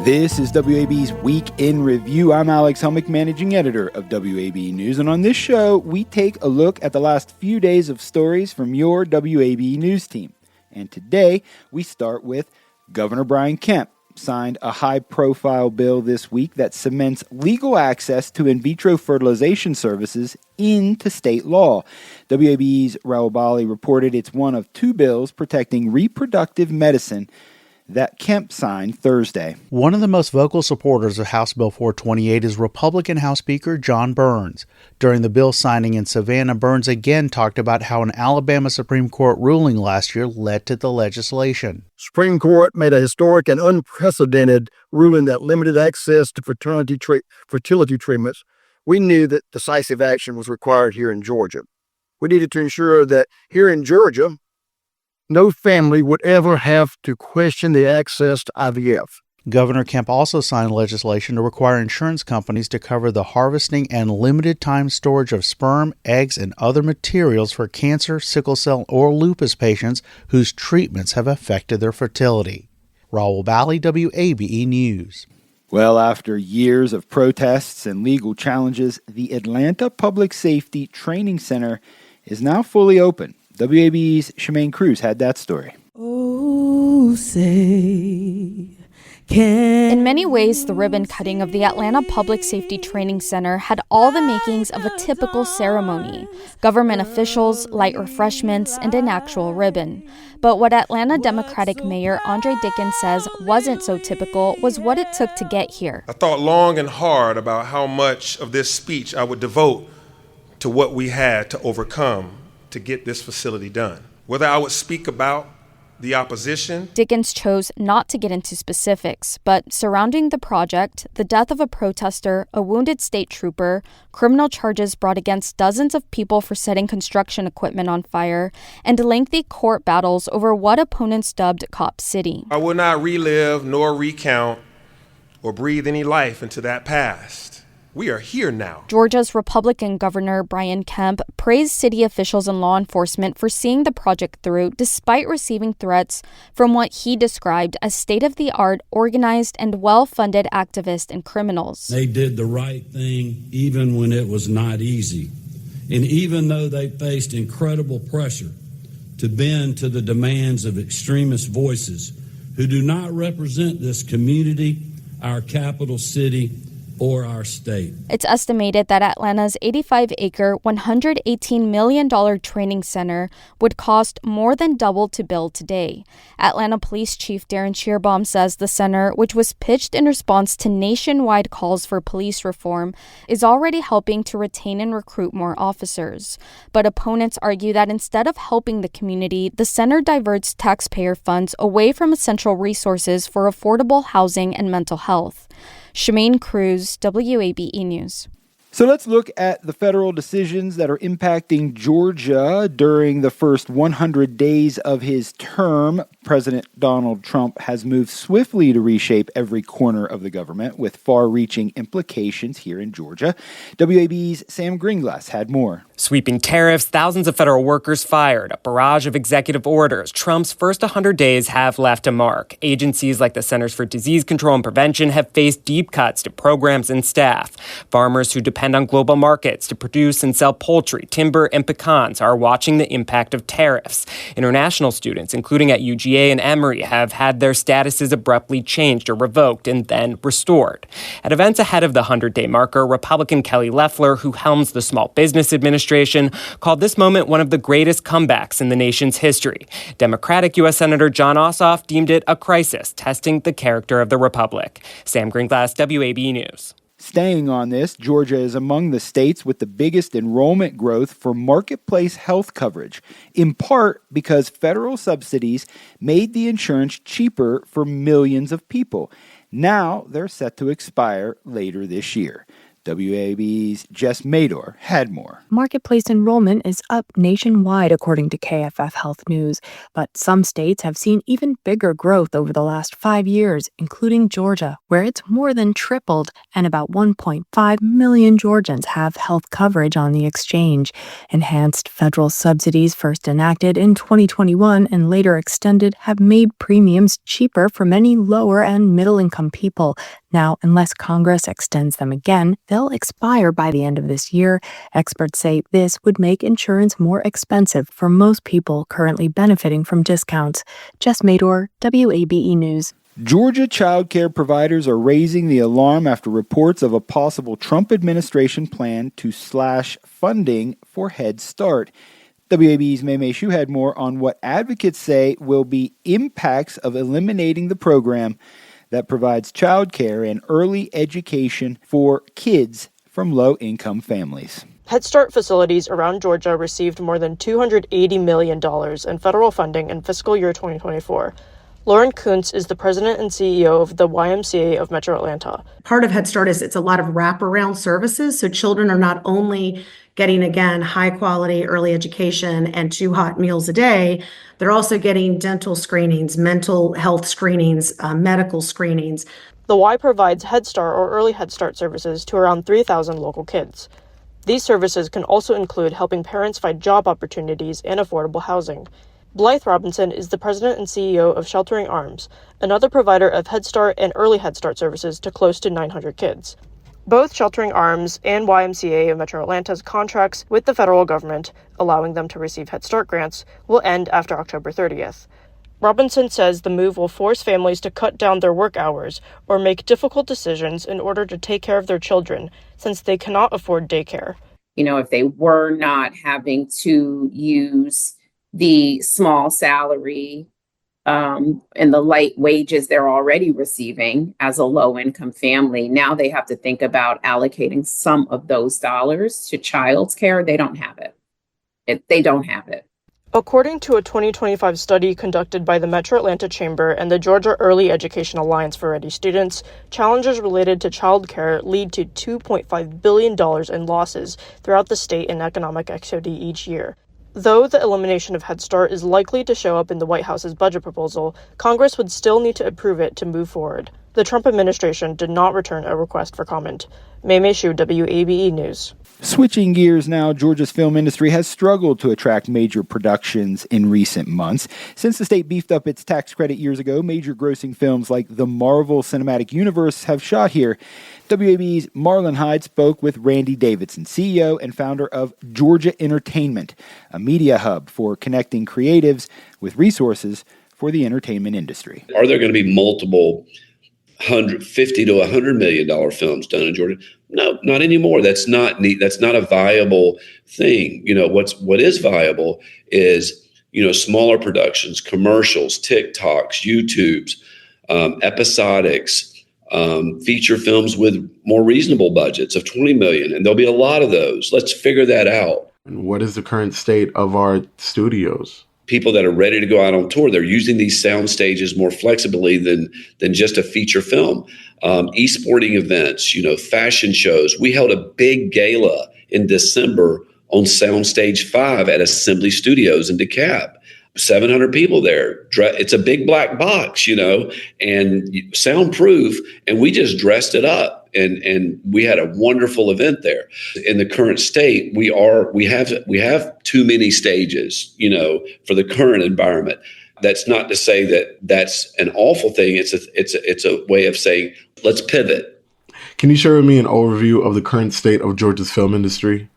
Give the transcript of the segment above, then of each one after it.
This is WAB's Week in Review. I'm Alex Helmick, managing editor of WAB News, and on this show, we take a look at the last few days of stories from your WAB News team. And today, we start with Governor Brian Kemp signed a high-profile bill this week that cements legal access to in-vitro fertilization services into state law. WAB's Raul Bali reported it's one of two bills protecting reproductive medicine that Kemp signed Thursday. One of the most vocal supporters of House Bill 428 is Republican House Speaker John Burns. During the bill signing in Savannah, Burns again talked about how an Alabama Supreme Court ruling last year led to the legislation. Supreme Court made a historic and unprecedented ruling that limited access to fertility treatments. We knew that decisive action was required here in Georgia. We needed to ensure that here in Georgia, no family would ever have to question the access to IVF. Governor Kemp also signed legislation to require insurance companies to cover the harvesting and limited-time storage of sperm, eggs, and other materials for cancer, sickle cell, or lupus patients whose treatments have affected their fertility. Raul Bali, WABE News. Well, after years of protests and legal challenges, the Atlanta Public Safety Training Center is now fully open. WAB's Shemaine Cruz had that story. Oh, say, in many ways, the ribbon cutting of the Atlanta Public Safety Training Center had all the makings of a typical ceremony. Government officials, light refreshments, and an actual ribbon. But what Atlanta Democratic Mayor Andre Dickens says wasn't so typical was what it took to get here. I thought long and hard about how much of this speech I would devote to what we had to overcome to get this facility done. Whether I would speak about the opposition. Dickens chose not to get into specifics, but surrounding the project, the death of a protester, a wounded state trooper, criminal charges brought against dozens of people for setting construction equipment on fire, and lengthy court battles over what opponents dubbed Cop City. I will not relive nor recount or breathe any life into that past. We are here now. Georgia's Republican Governor Brian Kemp praised city officials and law enforcement for seeing the project through despite receiving threats from what he described as state-of-the-art, organized, and well-funded activists and criminals. They did the right thing even when it was not easy. And even though they faced incredible pressure to bend to the demands of extremist voices who do not represent this community, our capital city, or our state. It's estimated that Atlanta's 85-acre, $118 million training center would cost more than double to build today. Atlanta Police Chief Darren Schierbaum says the center, which was pitched in response to nationwide calls for police reform, is already helping to retain and recruit more officers. But opponents argue that instead of helping the community, the center diverts taxpayer funds away from essential resources for affordable housing and mental health. Shemaine Cruz, WABE News. So let's look at the federal decisions that are impacting Georgia during the first 100 days of his term. President Donald Trump has moved swiftly to reshape every corner of the government with far-reaching implications here in Georgia. WAB's Sam Greenglass had more. Sweeping tariffs, thousands of federal workers fired, a barrage of executive orders. Trump's first 100 days have left a mark. Agencies like the Centers for Disease Control and Prevention have faced deep cuts to programs and staff. Farmers who depend on global markets to produce and sell poultry, timber, and pecans are watching the impact of tariffs. International students, including at UGA and Emory, have had their statuses abruptly changed or revoked and then restored. At events ahead of the 100-day marker, Republican Kelly Loeffler, who helms the Small Business Administration, called this moment one of the greatest comebacks in the nation's history. Democratic U.S. Senator Jon Ossoff deemed it a crisis, testing the character of the republic. Sam Greenglass, WABE News. Staying on this, Georgia is among the states with the biggest enrollment growth for marketplace health coverage, in part because federal subsidies made the insurance cheaper for millions of people. Now they're set to expire later this year. WAB's Jess Mador had more. Marketplace enrollment is up nationwide, according to KFF Health News, but some states have seen even bigger growth over the last 5 years, including Georgia, where it's more than tripled, and about 1.5 million Georgians have health coverage on the exchange. Enhanced federal subsidies, first enacted in 2021 and later extended, have made premiums cheaper for many lower and middle-income people. Now, unless Congress extends them again, they'll expire by the end of this year. Experts say this would make insurance more expensive for most people currently benefiting from discounts. Jess Mador, WABE News. Georgia child care providers are raising the alarm after reports of a possible Trump administration plan to slash funding for Head Start. WABE's Maymay Shu had more on what advocates say will be impacts of eliminating the program that provides child care and early education for kids from low-income families. Head Start facilities around Georgia received more than $280 million in federal funding in fiscal year 2024. Lauren Kuntz is the president and CEO of the YMCA of Metro Atlanta. Part of Head Start is it's a lot of wraparound services. So children are not only getting, again, high quality early education and 2 hot meals a day, they're also getting dental screenings, mental health screenings, medical screenings. The Y provides Head Start or early Head Start services to around 3,000 local kids. These services can also include helping parents find job opportunities and affordable housing. Blythe Robinson is the president and CEO of Sheltering Arms, another provider of Head Start and early Head Start services to close to 900 kids. Both Sheltering Arms and YMCA of Metro Atlanta's contracts with the federal government, allowing them to receive Head Start grants, will end after October 30th. Robinson says the move will force families to cut down their work hours or make difficult decisions in order to take care of their children, since they cannot afford daycare. You know, if they were not having to use the small salary and the light wages they're already receiving as a low-income family, now they have to think about allocating some of those dollars to childcare. They don't have it. They don't have it. According to a 2025 study conducted by the Metro Atlanta Chamber and the Georgia Early Education Alliance for Ready Students, challenges related to childcare lead to $2.5 billion in losses throughout the state in economic activity each year. Though the elimination of Head Start is likely to show up in the White House's budget proposal, Congress would still need to approve it to move forward. The Trump administration did not return a request for comment. Maymay Shu, WABE News. Switching gears now, Georgia's film industry has struggled to attract major productions in recent months. Since the state beefed up its tax credit years ago, major grossing films like the Marvel Cinematic Universe have shot here. WABE's Marlon Hyde spoke with Randy Davidson, CEO and founder of Georgia Entertainment, a media hub for connecting creatives with resources for the entertainment industry. Are there going to be multiple $50 to $100 million films done in Georgia? No, not anymore. That's not neat. That's not a viable thing. You know, what is viable is, you know, smaller productions, commercials, TikToks, YouTubes, episodics, feature films with more reasonable budgets of 20 million. And there'll be a lot of those. Let's figure that out. And what is the current state of our studios? People that are ready to go out on tour, they're using these sound stages more flexibly than just a feature film. Esporting events, you know, fashion shows. We held a big gala in December on Soundstage 5 at Assembly Studios in DeKalb. 700 people there. It's a big black box, you know, and soundproof, and we just dressed it up. And we had a wonderful event there. In the current state, we have too many stages, you know, for the current environment. That's not to say that that's an awful thing. It's a way of saying, let's pivot. Can you share with me an overview of the current state of Georgia's film industry?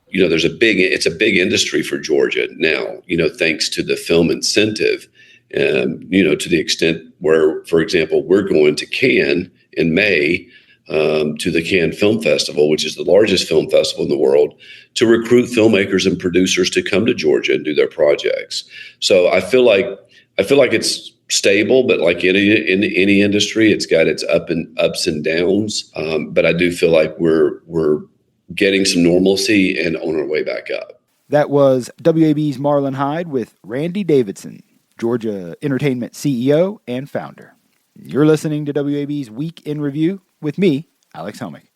You know, it's a big industry for Georgia now, you know, thanks to the film incentive, you know, to the extent where, for example, we're going to Cannes in May, to the Cannes Film Festival, which is the largest film festival in the world, to recruit filmmakers and producers to come to Georgia and do their projects. So I feel like it's stable, but like in any industry, it's got its ups and downs. But I do feel like we're getting some normalcy and on our way back up. That was WAB's Marlon Hyde with Randy Davidson, Georgia Entertainment CEO and founder. You're listening to WAB's Week in Review with me, Alex Helmick.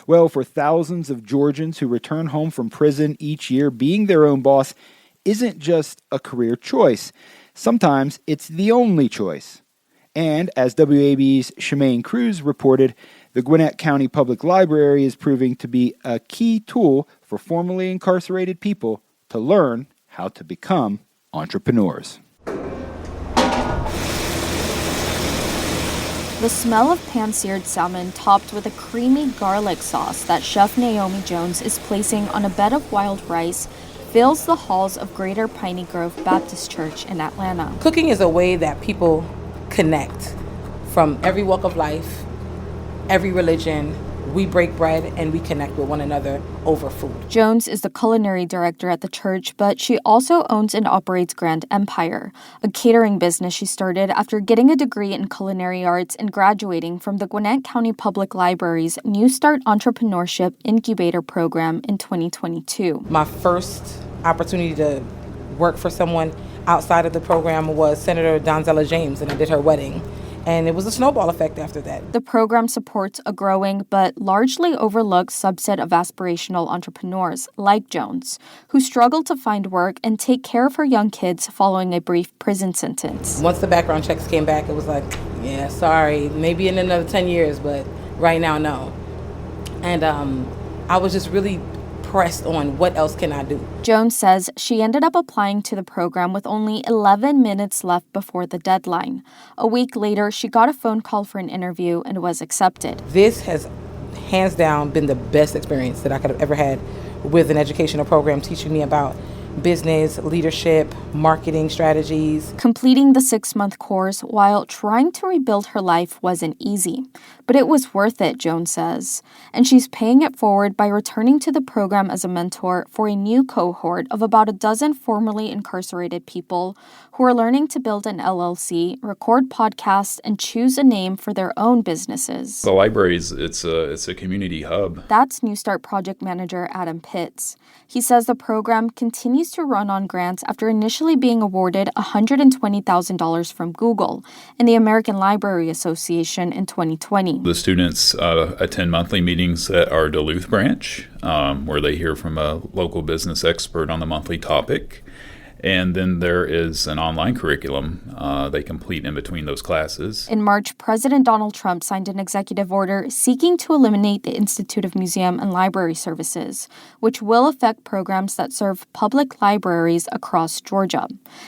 Well, for thousands of Georgians who return home from prison each year, being their own boss isn't just a career choice. Sometimes it's the only choice. And as WAB's Shemaine Cruz reported, the Gwinnett County Public Library is proving to be a key tool for formerly incarcerated people to learn how to become entrepreneurs. The smell of pan-seared salmon topped with a creamy garlic sauce that Chef Naomi Jones is placing on a bed of wild rice fills the halls of Greater Piney Grove Baptist Church in Atlanta. Cooking is a way that people connect from every walk of life, every religion. We break bread and we connect with one another over food. Jones is the culinary director at the church, but she also owns and operates Grand Empire, a catering business she started after getting a degree in culinary arts and graduating from the Gwinnett County Public Library's New Start Entrepreneurship Incubator Program in 2022. My first opportunity to work for someone outside of the program was Senator Donzella James, and I did her wedding. And it was a snowball effect after that. The program supports a growing but largely overlooked subset of aspirational entrepreneurs like Jones, who struggle to find work and take care of her young kids following a brief prison sentence. Once the background checks came back, it was like, yeah, sorry, maybe in another 10 years, but right now, no. And I was just really pressed on what else can I do. Jones says she ended up applying to the program with only 11 minutes left before the deadline. A week later, she got a phone call for an interview and was accepted. This has hands down been the best experience that I could have ever had with an educational program teaching me about business, leadership, marketing strategies. Completing the 6-month course while trying to rebuild her life wasn't easy, but it was worth it, Jones says. And she's paying it forward by returning to the program as a mentor for a new cohort of about a dozen formerly incarcerated people who are learning to build an LLC, record podcasts, and choose a name for their own businesses. The library it's a community hub. That's New Start project manager Adam Pitts. He says the program continues to run on grants after initially being awarded $120,000 from Google and the American Library Association in 2020. The students attend monthly meetings at our Duluth branch, where they hear from a local business expert on the monthly topic. And then there is an online curriculum they complete in between those classes. In March, President Donald Trump signed an executive order seeking to eliminate the Institute of Museum and Library Services, which will affect programs that serve public libraries across Georgia.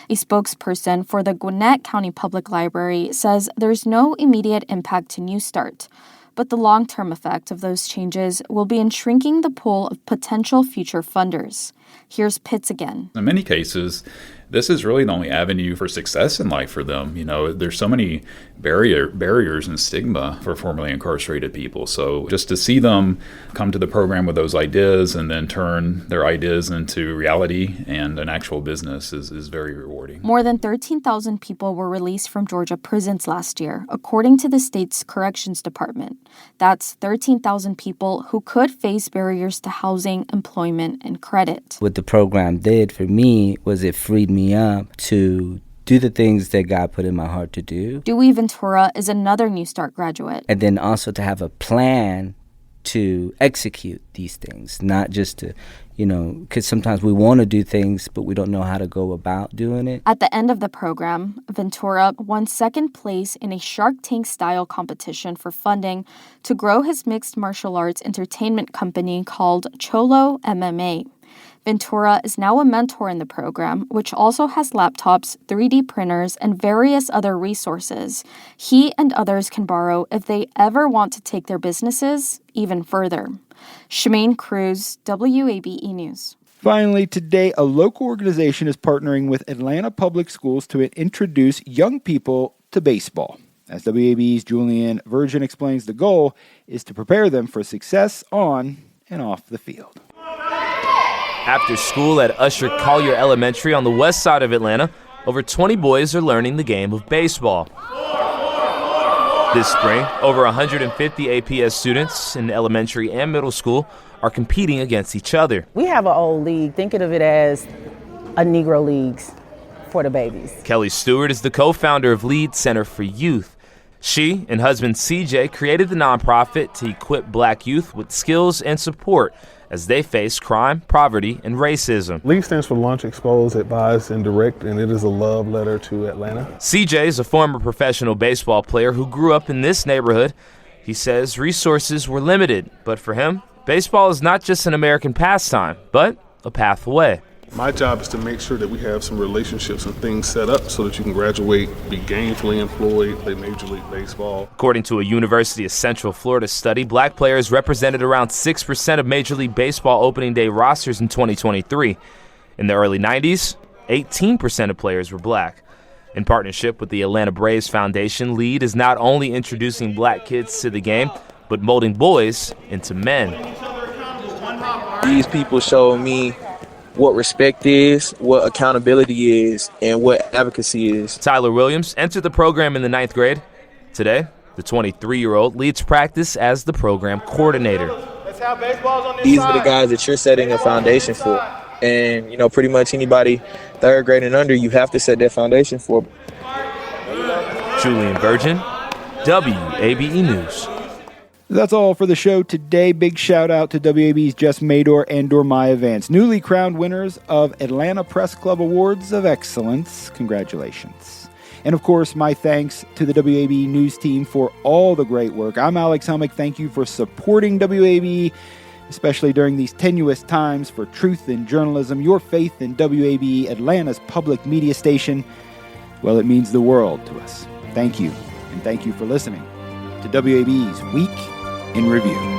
A spokesperson for the Gwinnett County Public Library says there's no immediate impact to New Start, but the long-term effect of those changes will be in shrinking the pool of potential future funders. Here's Pitts again. In many cases, this is really the only avenue for success in life for them. You know, there's so many barriers and stigma for formerly incarcerated people. So just to see them come to the program with those ideas and then turn their ideas into reality and an actual business is very rewarding. More than 13,000 people were released from Georgia prisons last year, according to the state's corrections department. That's 13,000 people who could face barriers to housing, employment, and credit. What the program did for me was it freed me up to do the things that God put in my heart to do. Dewey Ventura is another New Start graduate. And then also to have a plan to execute these things, not just to, because sometimes we want to do things, but we don't know how to go about doing it. At the end of the program, Ventura won second place in a Shark Tank-style competition for funding to grow his mixed martial arts entertainment company called Cholo MMA. Ventura is now a mentor in the program, which also has laptops, 3D printers, and various other resources he and others can borrow if they ever want to take their businesses even further. Shemaine Cruz, WABE News. Finally, today, a local organization is partnering with Atlanta Public Schools to introduce young people to baseball. As WABE's Julian Virgin explains, the goal is to prepare them for success on and off the field. After school at Usher Collier Elementary on the west side of Atlanta, over 20 boys are learning the game of baseball. This spring, over 150 APS students in elementary and middle school are competing against each other. We have an old league. Think of it as a Negro Leagues for the babies. Kelly Stewart is the co-founder of Lead Center for Youth. She and husband CJ created the nonprofit to equip black youth with skills and support as they face crime, poverty, and racism. LEAD stands for Launch, Expose, Advise, and Direct, and it is a love letter to Atlanta. CJ is a former professional baseball player who grew up in this neighborhood. He says resources were limited, but for him, baseball is not just an American pastime, but a pathway. My job is to make sure that we have some relationships and things set up so that you can graduate, be gainfully employed, play Major League Baseball. According to a University of Central Florida study, black players represented around 6% of Major League Baseball opening day rosters in 2023. In the early 90s, 18% of players were black. In partnership with the Atlanta Braves Foundation, LEAD is not only introducing black kids to the game, but molding boys into men. These people show me what respect is, what accountability is, and what advocacy is. Tyler Williams entered the program in the 9th grade. Today, the 23-year-old leads practice as the program coordinator. These are the guys that you're setting a foundation for. And, pretty much anybody 3rd grade and under, you have to set that foundation for. Julian Virgin, WABE News. That's all for the show today. Big shout out to WAB's Jess Mador and Dormaya Vance, newly crowned winners of Atlanta Press Club Awards of Excellence. Congratulations. And of course, my thanks to the WABE News team for all the great work. I'm Alex Helmick. Thank you for supporting WABE, especially during these tenuous times, for truth in journalism. Your faith in WABE, Atlanta's public media station, well, it means the world to us. Thank you, and thank you for listening to WABE's Week in Review.